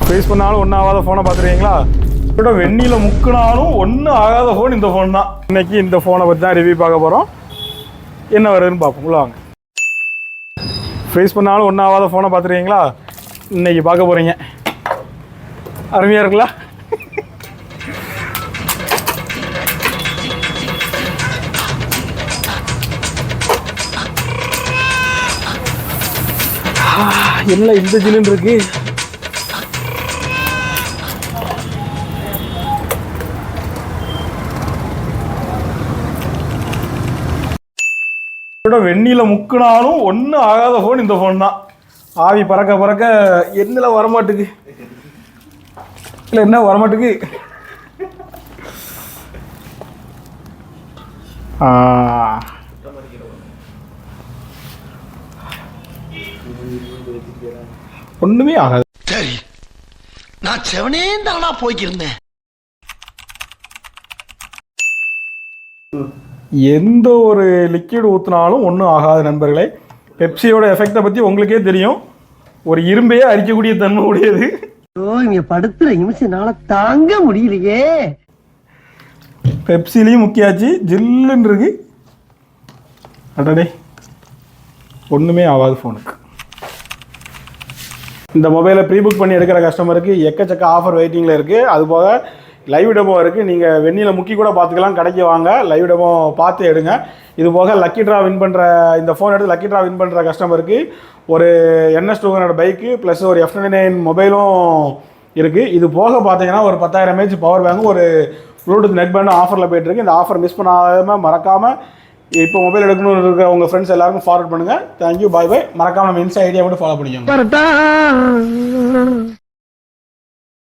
Face பண்ணாலும் ஒன்றும் ஆகாத ஃபோனை பார்த்துருக்கீங்களா? இதோட வெந்நியில் முக்கினாலும் ஒன்றும் ஆகாத ஃபோன் இந்த ஃபோன் தான். இன்றைக்கி இந்த ஃபோனை பற்றி தான் ரிவ்யூ பார்க்க போகிறோம். என்ன வருதுன்னு பார்ப்போம். உள்ள வாங்க. ஃபேஸ் பண்ணாலும் ஒன்றும் ஆகாத ஃபோனை பார்த்துருக்கீங்களா? இன்றைக்கி பார்க்க போகிறீங்க. அருமையாக இருக்குல்ல? எல்லாம் இந்த ஜில்லுன்னு இருக்கு. வெந்நியில் முக்கினாலும் ஒன்றும் ஆகாத ஃபோன் இந்த ஃபோன் தான். ஆவி பறக்க பறக்க என்னில் வரமாட்டுக்கு இல்லை, என்ன வரமாட்டுக்கு. ஒண்ணுமே ஆகாது. சரி, நான் செவனே தானா போய்க்கிருந்தேன். எந்த ஒரு லிக்விட் ஊற்றினாலும் ஒன்றும் ஆகாது நண்பர்களே. பெப்சியோட எஃபெக்டை பற்றி உங்களுக்கே தெரியும். ஒரு இரும்பையே அரிக்கக்கூடிய தன்மை உடையது. இங்க படுத்துற நிமிஷம்னால தாங்க முடியலையே. பெப்சிலையும் முக்கியாச்சு, ஜில்லுன்னு இருக்கு. அடடே, ஒன்றுமே ஆகாது ஃபோனுக்கு. இந்த மொபைலை ப்ரீ புக் பண்ணி எடுக்கிற கஸ்டமருக்கு எக்கச்சக்க ஆஃபர் வெயிட்டிங்கில் இருக்குது. அதுபோக லைவ் டெமோ இருக்குது. நீங்கள் வெந்நியில் முக்கி கூட பார்த்துக்கலாம். கடைக்கு வாங்க, லைவ் டெமோ பார்த்து எடுங்க. இது போக லக்கி ட்ரா வின் பண்ணுற இந்த ஃபோன் எடுத்து லக்கி ட்ரா வின் பண்ணுற கஸ்டமருக்கு ஒரு NS200 பைக்கு ப்ளஸ் ஒரு F99 மொபைலும் இருக்குது. இது போக பார்த்தீங்கன்னா ஒரு 10,000 mAh பவர் பேங்க், ஒரு ப்ளூடூத் நெட் பேண்டும் ஆஃபரில் போய்ட்டுருக்கு. இந்த ஆஃபர் மிஸ் பண்ணாமல் மறக்காமல் இப்போ மொபைல் எடுக்கணும்னு இருக்கிற உங்கள் ஃப்ரெண்ட்ஸ் எல்லாருக்கும் ஃபார்வர்ட் பண்ணுங்கள். தேங்க்யூ, பாய் பாய். மறக்காமல் நம்ம இன்ஸ்டா ஐடியா மட்டும் ஃபாலோ பண்ணிக்கோங்க.